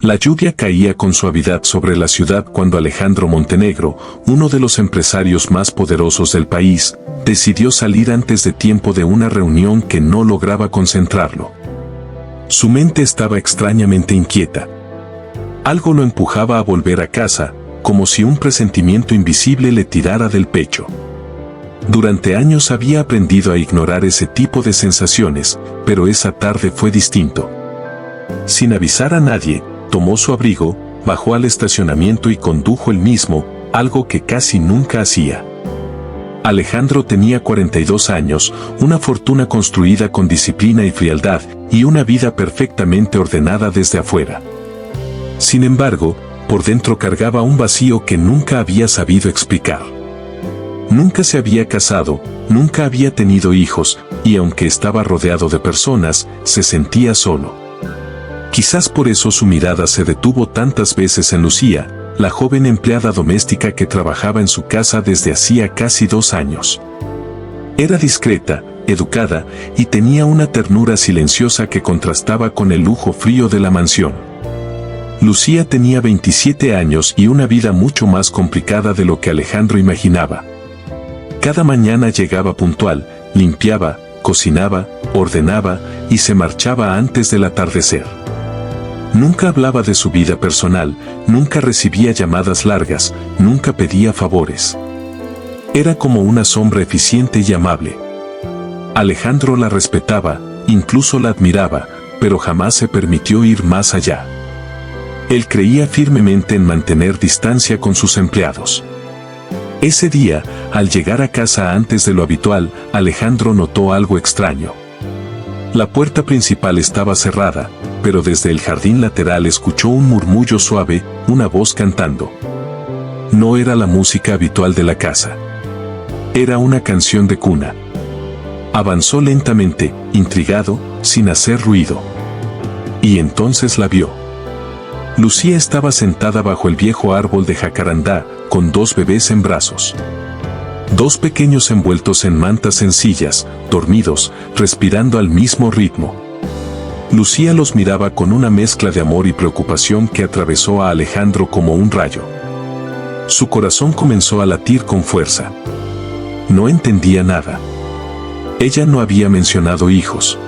La lluvia caía con suavidad sobre la ciudad cuando Alejandro Montenegro, uno de los empresarios más poderosos del país, decidió salir antes de tiempo de una reunión que no lograba concentrarlo. Su mente estaba extrañamente inquieta. Algo lo empujaba a volver a casa, como si un presentimiento invisible le tirara del pecho. Durante años había aprendido a ignorar ese tipo de sensaciones, pero esa tarde fue distinto. Sin avisar a nadie, tomó su abrigo, bajó al estacionamiento y condujo él mismo, algo que casi nunca hacía. Alejandro tenía 42 años, una fortuna construida con disciplina y frialdad, y una vida perfectamente ordenada desde afuera. Sin embargo, por dentro cargaba un vacío que nunca había sabido explicar. Nunca se había casado, nunca había tenido hijos, y aunque estaba rodeado de personas, se sentía solo. Quizás por eso su mirada se detuvo tantas veces en Lucía, la joven empleada doméstica que trabajaba en su casa desde hacía casi 2 años. Era discreta, educada, y tenía una ternura silenciosa que contrastaba con el lujo frío de la mansión. Lucía tenía 27 años y una vida mucho más complicada de lo que Alejandro imaginaba. Cada mañana llegaba puntual, limpiaba, cocinaba, ordenaba y se marchaba antes del atardecer. Nunca hablaba de su vida personal, nunca recibía llamadas largas, nunca pedía favores. Era como una sombra eficiente y amable. Alejandro la respetaba, incluso la admiraba, pero jamás se permitió ir más allá. Él creía firmemente en mantener distancia con sus empleados. Ese día, al llegar a casa antes de lo habitual, Alejandro notó algo extraño. La puerta principal estaba cerrada, pero desde el jardín lateral escuchó un murmullo suave, una voz cantando. No era la música habitual de la casa. Era una canción de cuna. Avanzó lentamente, intrigado, sin hacer ruido. Y entonces la vio. Lucía estaba sentada bajo el viejo árbol de jacarandá, con 2 bebés en brazos. 2 pequeños envueltos en mantas sencillas, dormidos, respirando al mismo ritmo. Lucía los miraba con una mezcla de amor y preocupación que atravesó a Alejandro como un rayo. Su corazón comenzó a latir con fuerza. No entendía nada. Ella no había mencionado hijos.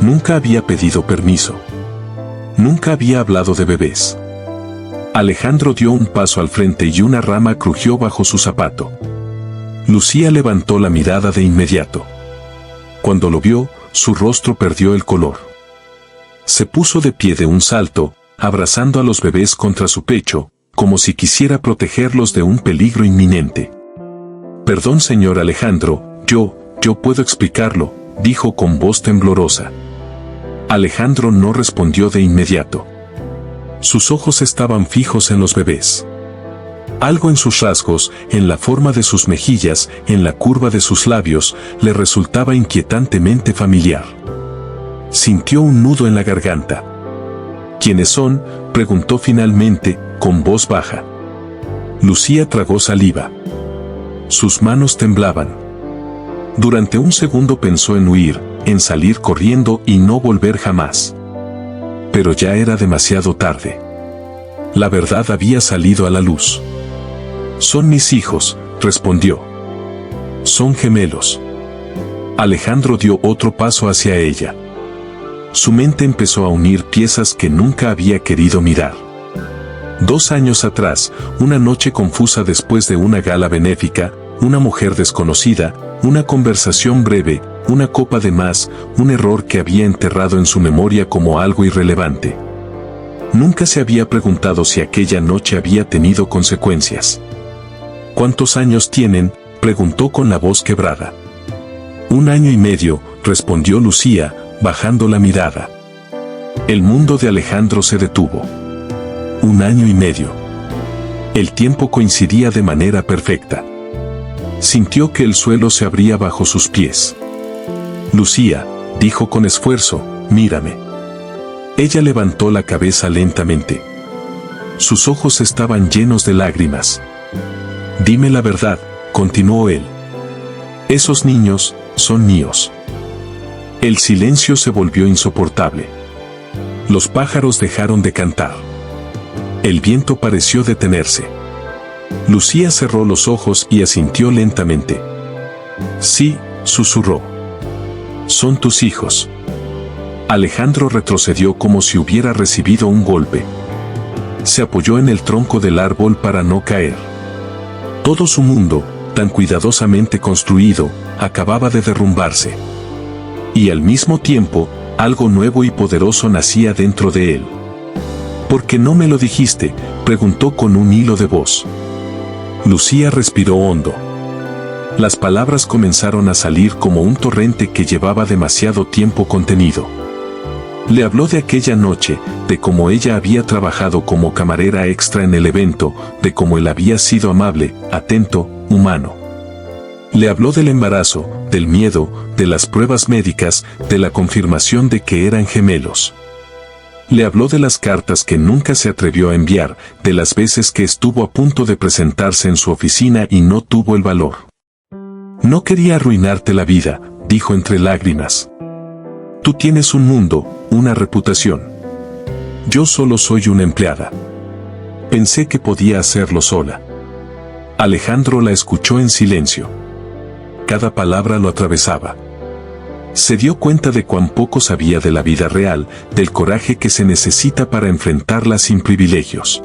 Nunca había pedido permiso. Nunca había hablado de bebés. Alejandro dio un paso al frente y una rama crujió bajo su zapato. Lucía levantó la mirada de inmediato. Cuando lo vio, su rostro perdió el color. Se puso de pie de un salto, abrazando a los bebés contra su pecho, como si quisiera protegerlos de un peligro inminente. Perdón, señor Alejandro, yo puedo explicarlo, dijo con voz temblorosa. Alejandro no respondió de inmediato. Sus ojos estaban fijos en los bebés. Algo en sus rasgos, en la forma de sus mejillas, en la curva de sus labios, le resultaba inquietantemente familiar. Sintió un nudo en la garganta. ¿Quiénes son?, preguntó finalmente, con voz baja. Lucía tragó saliva. Sus manos temblaban. Durante un segundo pensó en huir, en salir corriendo y no volver jamás. Pero ya era demasiado tarde. La verdad había salido a la luz. Son mis hijos, respondió. Son gemelos. Alejandro dio otro paso hacia ella. Su mente empezó a unir piezas que nunca había querido mirar. 2 años atrás, una noche confusa después de una gala benéfica, una mujer desconocida, una conversación breve, una copa de más, un error que había enterrado en su memoria como algo irrelevante. Nunca se había preguntado si aquella noche había tenido consecuencias. ¿Cuántos años tienen?, preguntó con la voz quebrada. 1 año y medio, respondió Lucía, bajando la mirada. El mundo de Alejandro se detuvo. 1 año y medio. El tiempo coincidía de manera perfecta. Sintió que el suelo se abría bajo sus pies. Lucía, dijo con esfuerzo, mírame. Ella levantó la cabeza lentamente. Sus ojos estaban llenos de lágrimas. Dime la verdad, continuó él. Esos niños son míos. El silencio se volvió insoportable. Los pájaros dejaron de cantar. El viento pareció detenerse. Lucía cerró los ojos y asintió lentamente. Sí, susurró. Son tus hijos. Alejandro retrocedió como si hubiera recibido un golpe. Se apoyó en el tronco del árbol para no caer. Todo su mundo, tan cuidadosamente construido, acababa de derrumbarse. Y al mismo tiempo, algo nuevo y poderoso nacía dentro de él. ¿Por qué no me lo dijiste?, preguntó con un hilo de voz. Lucía respiró hondo. Las palabras comenzaron a salir como un torrente que llevaba demasiado tiempo contenido. Le habló de aquella noche, de cómo ella había trabajado como camarera extra en el evento, de cómo él había sido amable, atento, humano. Le habló del embarazo, del miedo, de las pruebas médicas, de la confirmación de que eran gemelos. Le habló de las cartas que nunca se atrevió a enviar, de las veces que estuvo a punto de presentarse en su oficina y no tuvo el valor. No quería arruinarte la vida, dijo entre lágrimas. Tú tienes un mundo, una reputación. Yo solo soy una empleada. Pensé que podía hacerlo sola. Alejandro la escuchó en silencio. Cada palabra lo atravesaba. Se dio cuenta de cuán poco sabía de la vida real, del coraje que se necesita para enfrentarla sin privilegios.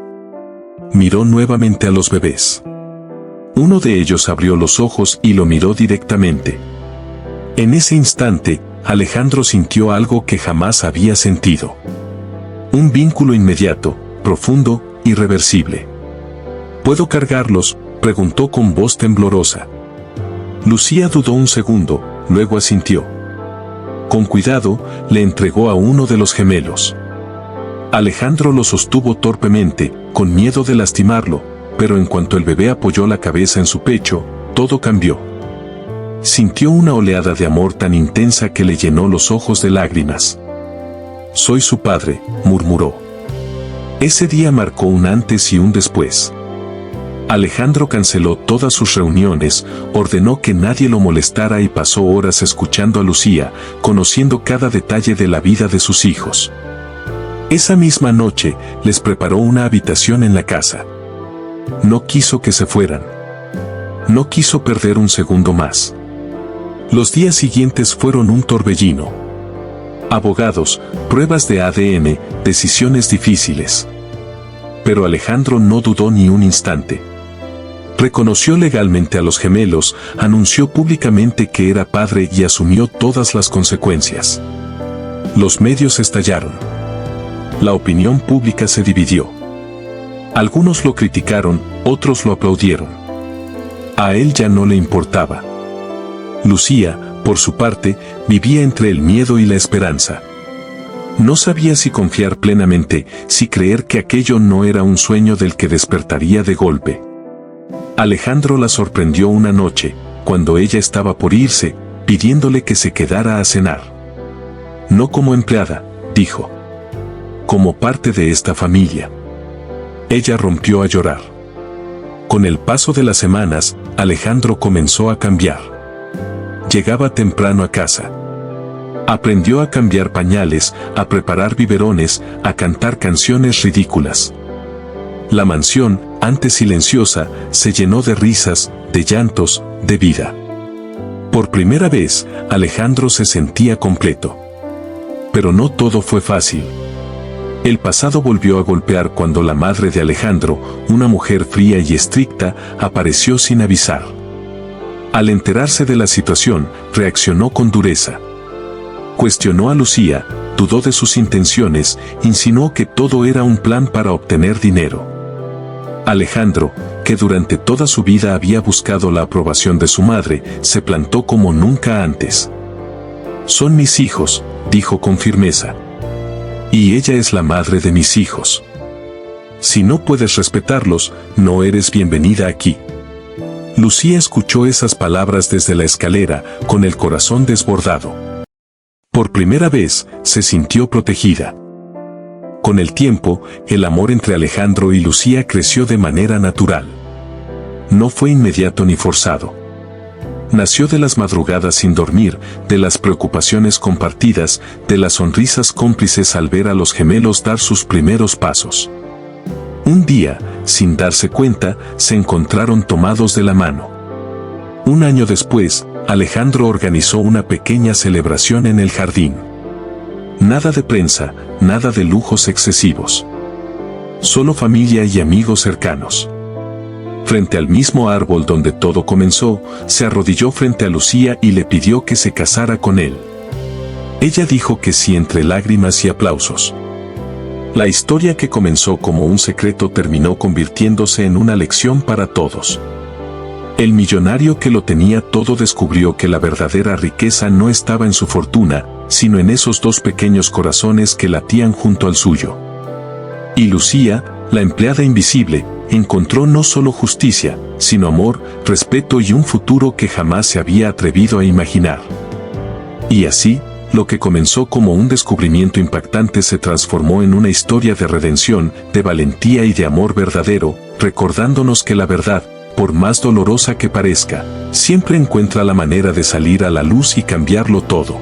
Miró nuevamente a los bebés. Uno de ellos abrió los ojos y lo miró directamente. En ese instante, Alejandro sintió algo que jamás había sentido. Un vínculo inmediato, profundo, irreversible. ¿Puedo cargarlos?, preguntó con voz temblorosa. Lucía dudó un segundo, luego asintió. Con cuidado, le entregó a uno de los gemelos. Alejandro lo sostuvo torpemente, con miedo de lastimarlo, pero en cuanto el bebé apoyó la cabeza en su pecho, todo cambió. Sintió una oleada de amor tan intensa que le llenó los ojos de lágrimas. Soy su padre, murmuró. Ese día marcó un antes y un después. Alejandro canceló todas sus reuniones, ordenó que nadie lo molestara y pasó horas escuchando a Lucía, conociendo cada detalle de la vida de sus hijos. Esa misma noche, les preparó una habitación en la casa. No quiso que se fueran. No quiso perder un segundo más. Los días siguientes fueron un torbellino. Abogados, pruebas de ADN, decisiones difíciles. Pero Alejandro no dudó ni un instante. Reconoció legalmente a los gemelos, anunció públicamente que era padre y asumió todas las consecuencias. Los medios estallaron. La opinión pública se dividió. Algunos lo criticaron, otros lo aplaudieron. A él ya no le importaba. Lucía, por su parte, vivía entre el miedo y la esperanza. No sabía si confiar plenamente, si creer que aquello no era un sueño del que despertaría de golpe. Alejandro la sorprendió una noche, cuando ella estaba por irse, pidiéndole que se quedara a cenar. No como empleada, dijo. Como parte de esta familia. Ella rompió a llorar. Con el paso de las semanas, Alejandro comenzó a cambiar. Llegaba temprano a casa. Aprendió a cambiar pañales, a preparar biberones, a cantar canciones ridículas. La mansión, antes silenciosa, se llenó de risas, de llantos, de vida. Por primera vez, Alejandro se sentía completo. Pero no todo fue fácil. El pasado volvió a golpear cuando la madre de Alejandro, una mujer fría y estricta, apareció sin avisar. Al enterarse de la situación, reaccionó con dureza. Cuestionó a Lucía, dudó de sus intenciones, insinuó que todo era un plan para obtener dinero. Alejandro, que durante toda su vida había buscado la aprobación de su madre, se plantó como nunca antes. Son mis hijos, dijo con firmeza. Y ella es la madre de mis hijos. Si no puedes respetarlos, no eres bienvenida aquí. Lucía escuchó esas palabras desde la escalera, con el corazón desbordado. Por primera vez, se sintió protegida. Con el tiempo, el amor entre Alejandro y Lucía creció de manera natural. No fue inmediato ni forzado. Nació de las madrugadas sin dormir, de las preocupaciones compartidas, de las sonrisas cómplices al ver a los gemelos dar sus primeros pasos. Un día, sin darse cuenta, se encontraron tomados de la mano. Un año después, Alejandro organizó una pequeña celebración en el jardín. Nada de prensa, nada de lujos excesivos. Solo familia y amigos cercanos. Frente al mismo árbol donde todo comenzó, se arrodilló frente a Lucía y le pidió que se casara con él. Ella dijo que sí entre lágrimas y aplausos. La historia que comenzó como un secreto terminó convirtiéndose en una lección para todos. El millonario que lo tenía todo descubrió que la verdadera riqueza no estaba en su fortuna, sino en esos dos pequeños corazones que latían junto al suyo. Y Lucía, la empleada invisible, encontró no solo justicia, sino amor, respeto y un futuro que jamás se había atrevido a imaginar. Y así, lo que comenzó como un descubrimiento impactante se transformó en una historia de redención, de valentía y de amor verdadero, recordándonos que la verdad, por más dolorosa que parezca, siempre encuentra la manera de salir a la luz y cambiarlo todo.